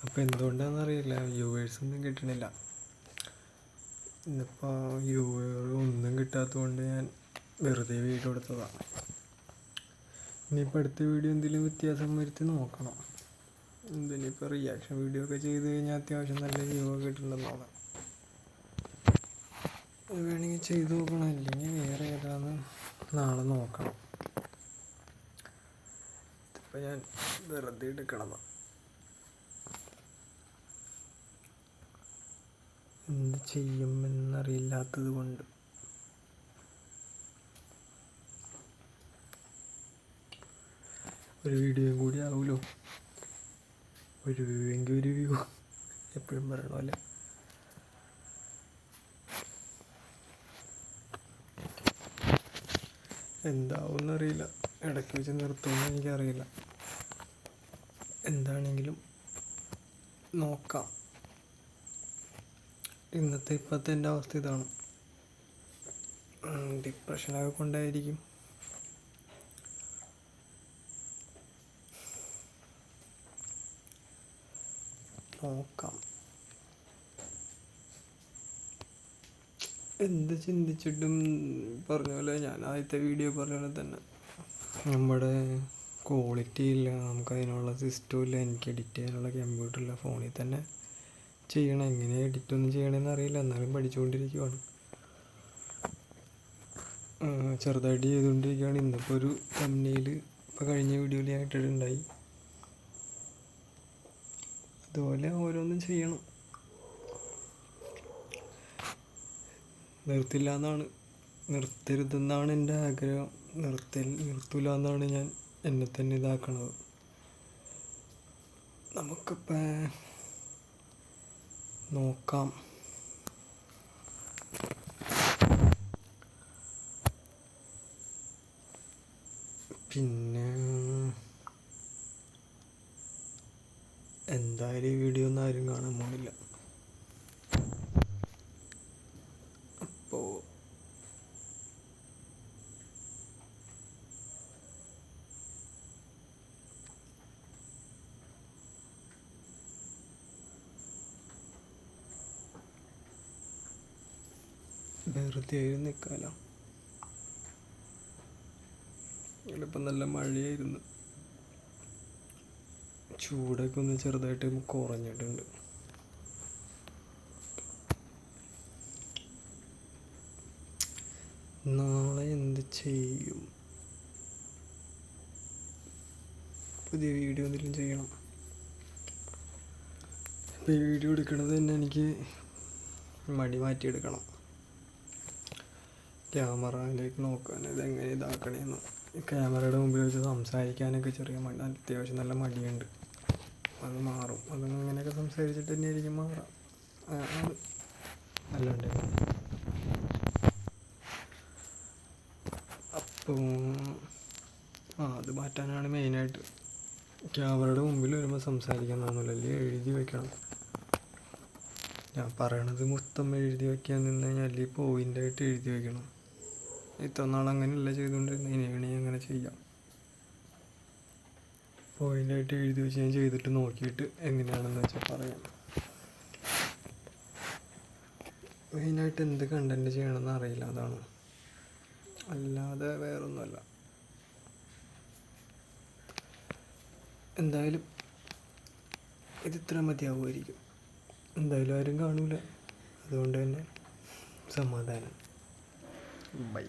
അപ്പോൾ എന്തുകൊണ്ടാണെന്നറിയില്ല, വ്യൂവേഴ്സൊന്നും കിട്ടണില്ല. ഇന്നിപ്പോൾ ഒന്നും കിട്ടാത്തത് കൊണ്ട് ഞാൻ വെറുതെ വീഡിയോ എടുത്തതാണ്. ഇനിയിപ്പോൾ അടുത്ത വീഡിയോ എന്തെങ്കിലും വ്യത്യാസം വരുത്തി നോക്കണം. എന്തിനിപ്പോൾ റിയാക്ഷൻ വീഡിയോ ഒക്കെ ചെയ്ത് കഴിഞ്ഞാൽ അത്യാവശ്യം നല്ല വ്യൂ ഒക്കെ കിട്ടുന്നുണ്ടെന്നാണ്. അത് വേണമെങ്കിൽ ചെയ്ത് നോക്കണം, അല്ലെങ്കിൽ വേറെ ഏതാണെന്ന് നാളെ നോക്കണം. ഇതിപ്പോൾ ഞാൻ വെറുതെ എടുക്കണതാണ്. എന്ത് ചെയ്യുമെന്നറിയില്ലാത്തത് കൊണ്ട്. ഒരു വീഡിയോയും കൂടി ആവുമല്ലോ, ഒരു വ്യൂ എങ്കിൽ ഒരു വ്യൂ, എപ്പോഴും പറയണ പോലെ. എന്താവുമെന്നറിയില്ല, ഇടയ്ക്ക് വെച്ച് നിർത്തുമെന്ന് എനിക്കറിയില്ല. എന്താണെങ്കിലും നോക്കാം. ഇപ്പോഴത്തെ എൻ്റെ അവസ്ഥ ഇതാണ്. ഡിപ്രഷനൊക്കെ കൊണ്ടായിരിക്കും. നോക്കാം. എന്ത് ചിന്തിച്ചിട്ടും പറഞ്ഞ പോലെ, ഞാൻ ആദ്യത്തെ വീഡിയോ പറഞ്ഞ പോലെ തന്നെ നമ്മുടെ ക്വാളിറ്റി ഇല്ല, നമുക്കതിനുള്ള സിസ്റ്റവും ഇല്ല, എനിക്ക് എഡിറ്റ് ചെയ്യാനുള്ള കമ്പ്യൂട്ടറില്ല, ഫോണിൽ തന്നെ ചെയ്യണം. എങ്ങനെ എഡിറ്റൊന്നും ചെയ്യണമെന്ന് അറിയില്ല, എന്നാലും പഠിച്ചുകൊണ്ടിരിക്കുകയാണ്. ചെറുതായിട്ട് ചെയ്തുകൊണ്ടിരിക്കുകയാണ്. ഇന്നിപ്പോൾ ഒരു തമ്പ്നെയിൽ ഇപ്പോൾ കഴിഞ്ഞ വീഡിയോയിൽ ഞാൻ ഇട്ടിട്ടുണ്ടായി. അതുപോലെ ഓരോന്നും ചെയ്യണം. നിർത്തരുതെന്നാണ് എൻ്റെ ആഗ്രഹം. നിർത്തൂല എന്നാണ് ഞാൻ എന്നെ തന്നെ ഇതാക്കണത്. നമുക്കിപ്പോൾ നോക്കാം. പിന്നെ എന്തായാലും ഈ വീഡിയോ ഒന്നും ആരും കാണാൻ പോണില്ല. അപ്പോൾ വെറുതെ നിൽക്കാലോ. ഇപ്പം നല്ല മഴയായിരുന്നു, ചൂടൊക്കെ ഒന്ന് ചെറുതായിട്ട് കുറഞ്ഞിട്ടുണ്ട്. നാളെ എന്ത് ചെയ്യും? പുതിയ വീഡിയോ എന്തെങ്കിലും ചെയ്യണം. ഇപ്പോൾ ഈ വീഡിയോ എടുക്കണത് തന്നെ എനിക്ക് മടി മാറ്റിയെടുക്കണം. ക്യാമറയിലേക്ക് നോക്കാൻ ഇതെങ്ങനെ ഇതാക്കണേന്ന്. ക്യാമറയുടെ മുമ്പിൽ വെച്ച് സംസാരിക്കാനൊക്കെ ചെറിയ അത്യാവശ്യം നല്ല മടിയുണ്ട്. അത് മാറും. അങ്ങനെയൊക്കെ സംസാരിച്ചിട്ട് തന്നെ ആയിരിക്കും മാറാം. അല്ലാണ്ട് അപ്പോൾ അത് മാറ്റാനാണ് മെയിനായിട്ട്. ക്യാമറയുടെ മുമ്പിൽ വരുമ്പോൾ സംസാരിക്കാൻ തോന്നില്ല, അല്ലെങ്കിൽ എഴുതി വെക്കണം. ഞാൻ പറയണത് മൊത്തം എഴുതി വയ്ക്കാൻ നിന്ന് കഴിഞ്ഞാൽ അല്ലെങ്കിൽ പോയിൻ്റായിട്ട് എഴുതി വയ്ക്കണം. ഇത്ര നാൾ അങ്ങനെയല്ല ചെയ്തുകൊണ്ടിരുന്നത്, ഇനി വേണമെങ്കിൽ അങ്ങനെ ചെയ്യാം. പോയിൻ്റായിട്ട് എഴുതി വെച്ച് ഞാൻ ചെയ്തിട്ട് നോക്കിയിട്ട് എങ്ങനെയാണെന്ന് വെച്ചാൽ പറയാം. മെയിനായിട്ട് എന്ത് കണ്ടൻറ്റ് ചെയ്യണമെന്ന് അറിയില്ല, അതാണ്. അല്ലാതെ വേറൊന്നുമല്ല. എന്തായാലും ഇതിത്ര മതിയാവുമായിരിക്കും. എന്തായാലും ആരും കാണൂല, അതുകൊണ്ട് തന്നെ സമാധാനം. ബൈ.